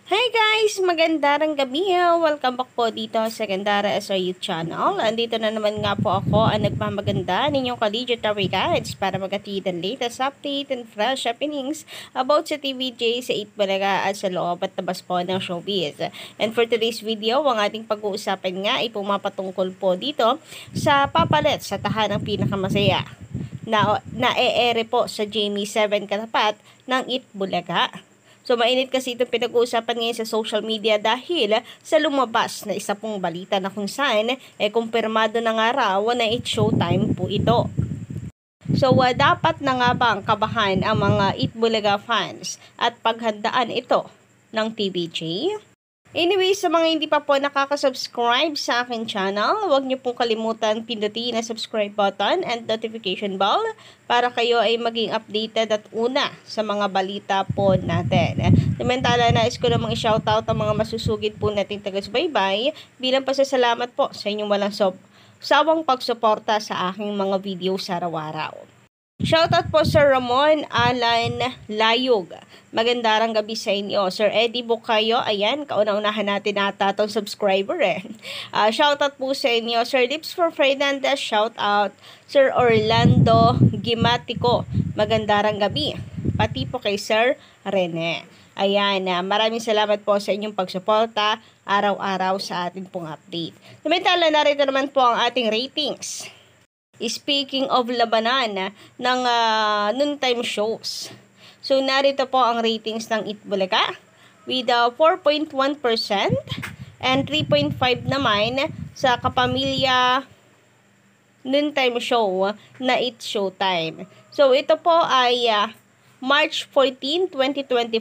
Hi guys! Magandang gabi! Welcome back po dito sa Gandara SRU channel. Andito na naman nga po ako ang nagmamaganda ninyong ka-legendary guides para magatid ang latest update and fresh happenings about sa TVJ, sa 8 Bulaga at sa loob at tabas po ng showbiz. And for today's video, ang ating pag-uusapan nga ay pumapatungkol po dito sa papalit sa tahanang pinakamasaya na e-ere po sa Jamie 7 katapat ng 8 Bulaga. So, mainit kasi itong pinag-uusapan ngayon sa social media dahil sa lumabas na isa pong balita na kung saan, kumpirmado na nga raw na it's showtime po ito. So, dapat na nga bang kabahan ang mga Itbulaga fans at paghandaan ito ng TVJ? Anyway, sa mga hindi pa po nakaka-subscribe sa akin channel, huwag niyo pong kalimutan pindutin ang subscribe button and notification bell para kayo ay maging updated at una sa mga balita po natin. Samantala, nais ko namang i-shoutout ang mga masusugid po nating taga-subaybay bilang pasasalamat po sa inyong walang sawang pagsuporta sa aking mga video sa araw-araw. Shoutout po Sir Ramon Alan Layog. Magandang gabi sa inyo. Sir Eddie Bukayo, ayan, kauna-unahan natin ata itong subscriber shoutout po sa inyo. Sir Lips for Fernandez, shoutout. Sir Orlando Gimatico, magandang gabi. Pati po kay Sir Rene. Ayan, maraming salamat po sa inyong pagsuporta araw-araw sa ating pong update. Samantala, narito naman po ang ating ratings. Speaking of labanan ng noontime shows. So, narito po ang ratings ng Itbulaga with 4.1% and 3.5 naman sa kapamilya noontime show na It's Showtime. So, ito po ay March 14, 2024,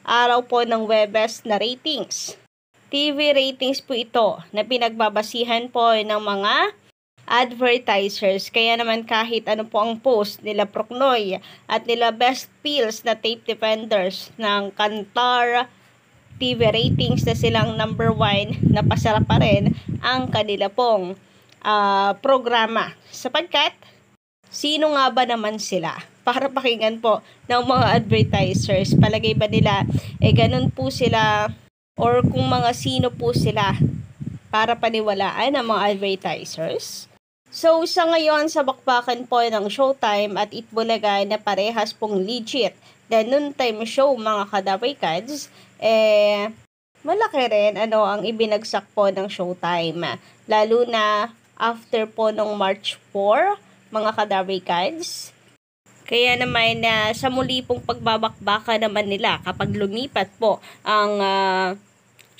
araw po ng Webes na ratings. TV ratings po ito na pinagbabasihan po ng mga advertisers. Kaya naman kahit ano po ang post nila Procnoy at nila Best Pills na tape defenders ng Kantar TV ratings na silang number 1, napasarap pa rin ang kanila pong programa. Sapagkat, sino nga ba naman sila? Para pakinggan po ng mga advertisers. Palagay ba nila, ganun po sila or kung mga sino po sila para paniwalaan ang mga advertisers? So, sa ngayon, sa bakbakan po ng Showtime at Itbulaga na parehas pong legit the noontime show mga kadabay-kads, malaki rin ang ibinagsak po ng Showtime. Lalo na after po ng March 4, mga kadabay-kads. Kaya naman sa muli pong pagbabakbaka naman nila kapag lumipat po ang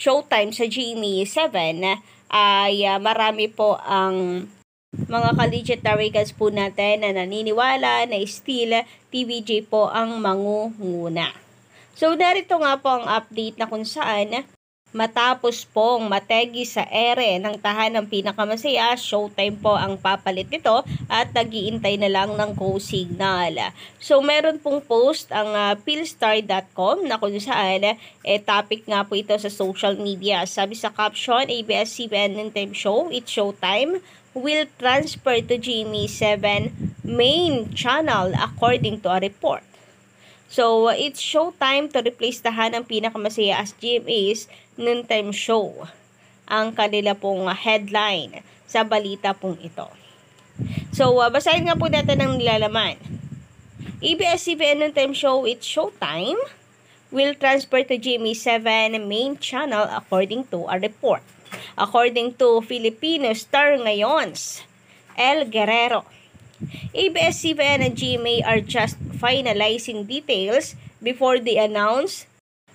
Showtime sa Jamie 7, ay marami po ang mga ka-legendary guys po natin na naniniwala na still TVJ po ang mangunguna. So, narito nga po ang update na kung saan matapos pong mategi sa ere ng tahanang pinakamasaya, Showtime po ang papalit nito at nag-iintay na lang ng co-signal. So, meron pong post ang philstar.com na kung saan topic nga po ito sa social media. Sabi sa caption, ABS-CBN Noontime Show, It's Showtime, will transfer to Jamie 7 main channel according to a report. So, it's showtime to replace tahanang pinakamasaya as GMA's noontime show. Ang kanila pong headline sa balita pong ito. So, basahin nga po natin ang nilalaman. ABS-CBN noontime show, It's Showtime, will transfer to Jamie 7 main channel according to a report. According to Filipino Star Ngayon's El Guerrero, ABS-CBN and GMA are just finalizing details before they announce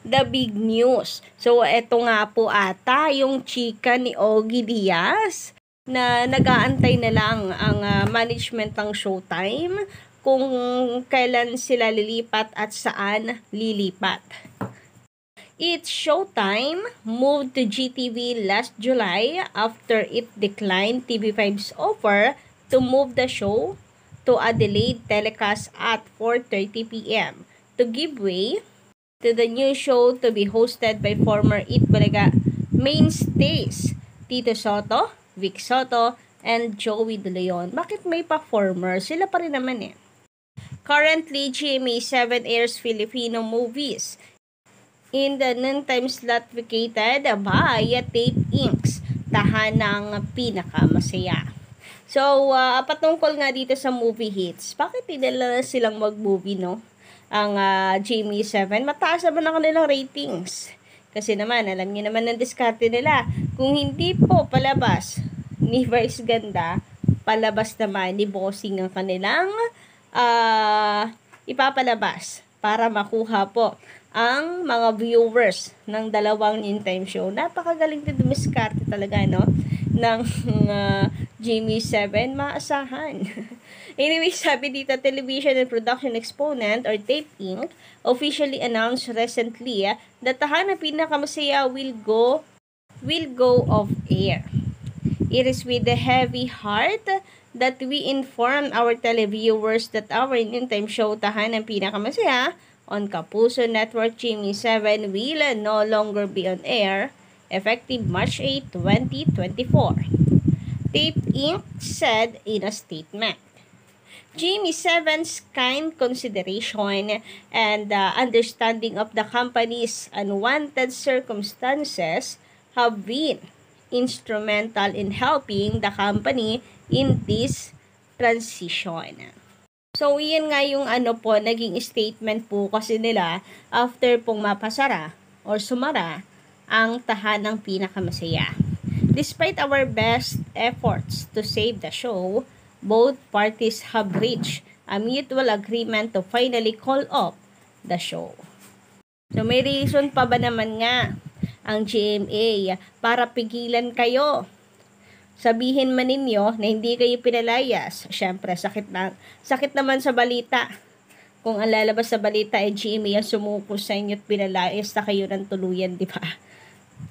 the big news. So, eto nga po ata yung chika ni Ogie Diaz na nag-aantay na lang ang management ng Showtime kung kailan sila lilipat at saan lilipat. It's Showtime moved to GTV last July after it declined TV5's offer to move the show to a delayed telecast at 4:30 p.m. to give way to the new show to be hosted by former Itbulaga mainstays Tito Soto, Vic Soto, and Joey De Leon. Bakit may performer? Sila pa rin naman Currently, GMA 7 airs Filipino movies in the noontime slot vacated by Tape Inc.'s Tahanang Pinakamasaya. So, patungkol nga dito sa movie hits, bakit tinala silang mag-movie, no? Ang Jamie 7, mataas naman ang kanilang ratings. Kasi naman, alam niyo naman ang diskarte nila. Kung hindi po palabas ni Vice Ganda, palabas naman ni Bossing ang kanilang ipapalabas para makuha po ang mga viewers ng dalawang in-time show. Napakagaling din dumiskarte talaga, no? Ng Jamie 7, maasahan. Anyway, sabi dito, Television and Production Exponent or Tape Inc. officially announced recently that Tahanang Pinakamasaya will go off air. It is with a heavy heart that we inform our televiewers that our in-time show Tahanang Pinakamasaya on Kapuso Network Jamie 7 will no longer be on air effective March 8, 2024. Tape Inc. said in a statement. Jamie 7's kind consideration and understanding of the company's unwanted circumstances have been instrumental in helping the company in this transition. So, iyan nga yung naging statement po kasi nila after pong mapasara or sumara ang Tahanang Pinakamasaya. Despite our best efforts to save the show, both parties have reached a mutual agreement to finally call off the show. So, may reason pa ba naman nga ang GMA para pigilan kayo? Sabihin man ninyo na hindi kayo pinalayas. Siyempre, sakit naman sa balita. Kung ang lalabas sa balita ay GMA ang sumuko sa inyo at pinalayas na kayo ng tuluyan, di ba?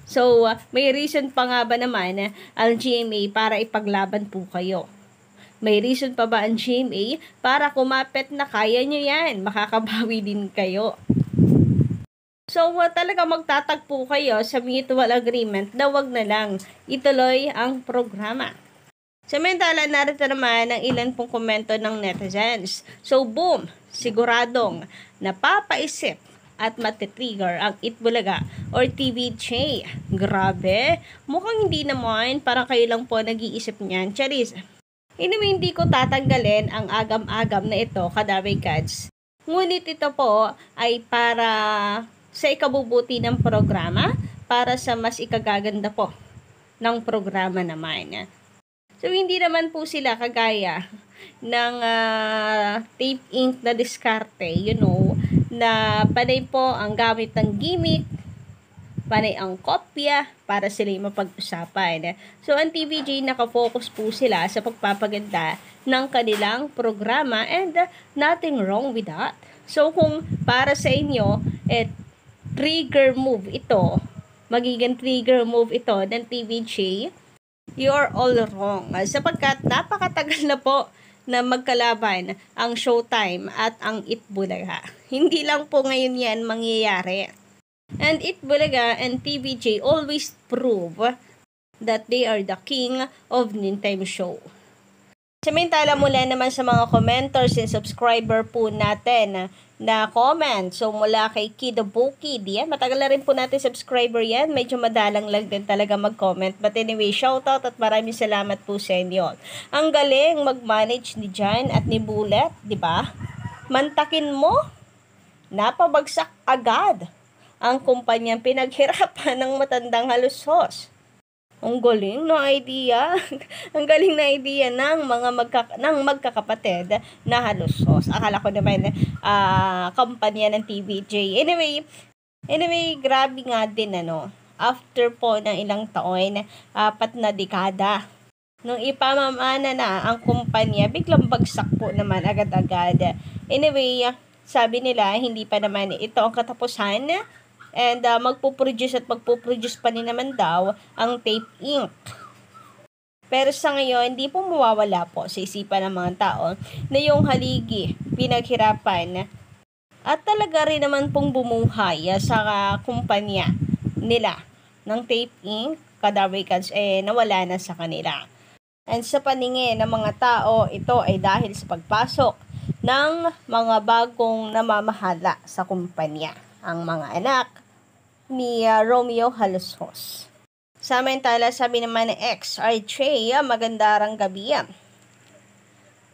So, may reason pa nga ba naman ang GMA para ipaglaban po kayo? May reason pa ba ang GMA para kumapit na kaya nyo yan? Makakabawi din kayo. So, talaga magtatagpo kayo sa mutual agreement na wag na lang ituloy ang programa. Samantala, narito naman ang ilan pong komento ng netizens. So, boom! Siguradong napapaisip at matitrigger ang Itbulaga or TVJ. Grabe! Mukhang hindi naman, parang kayo lang po nag-iisip niyan. Charis! Anyway, hindi ko tatanggalin ang agam-agam na ito, Kadaway Kads. Ngunit ito po ay para sa ikabubuti ng programa, para sa mas ikagaganda po ng programa naman. So, hindi naman po sila kagaya ng Tape Inc. na diskarte, na panay po ang gamit ng gimmick, panay ang kopya, para sila yung mapag-usapan. So, ang TVJ, nakafocus po sila sa pagpapaganda ng kanilang programa and nothing wrong with that. So, kung para sa inyo, trigger move ito, magiging trigger move ito ng TVJ, you are all wrong. Sapagkat napakatagal na po na magkalaban ang Showtime at ang Itbulaga. Hindi lang po ngayon yan mangyayari. And Itbulaga and TVJ always prove that they are the king of noontime show. Samantala mula naman sa mga commenters and subscriber po natin na comment. So, mula kay Kido Bukid, yan. Matagal na rin po natin subscriber yan. Medyo madalang lang din talaga mag-comment. But anyway, shoutout at maraming salamat po sa inyo. Ang galing mag-manage ni Jan at ni Bullet, di ba? Mantakin mo, napabagsak agad ang kumpanyang pinaghirapan ng matandang halusos. Ang galing na idea. Ang galing na idea ng mga magkakapatid na halusos. Akala ko naman kampanya ng TVJ. Anyway, grabe nga din after po ng ilang taon, 4 na dekada, nung ipamamana na ang kumpanya, biglang bagsak po naman agad-agad. Anyway, sabi nila, hindi pa naman ito ang katapusan. And magpuproduce pa rin naman daw ang Tape Inc. Pero sa ngayon, hindi po mawawala po sa isipan ng mga tao na yung haligi, pinaghirapan, at talaga rin naman pong bumuhay sa kumpanya nila ng Tape Inc. Kadaway Kads, nawala na sa kanila. And sa paningin ng mga tao, ito ay dahil sa pagpasok ng mga bagong namamahala sa kumpanya. Ang mga anak, ni Romeo Halosos. Samantala, sabi naman ng XRJ, magandang gabi.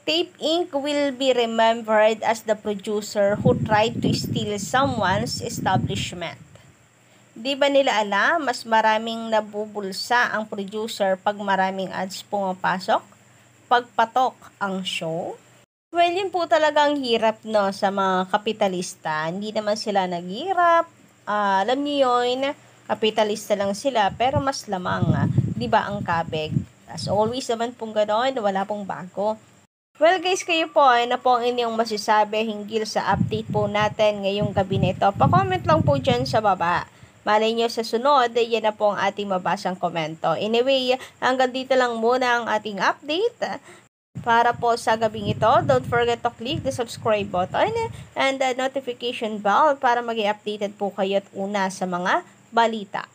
Tape Inc. will be remembered as the producer who tried to steal someone's establishment. Di ba nila alam, mas maraming nabubulsa ang producer pag maraming ads pumapasok? Pagpatok ang show? Well, yun po talagang hirap no sa mga kapitalista. Hindi naman sila naghirap. Alam niyo yun, kapitalista lang sila pero mas lamang, di ba, ang kabig. As always naman pong gano'n, wala pong bago. Well guys, kayo po na po ang inyong masasabi hinggil sa update po natin ngayong gabi nito. Pa-comment lang po dyan sa baba. Malay nyo sa sunod, yan na po ang ating mabasang komento. Anyway, hanggang dito lang muna ang ating update. Para po sa gabing ito, don't forget to click the subscribe button and the notification bell para maging updated po kayo at una sa mga balita.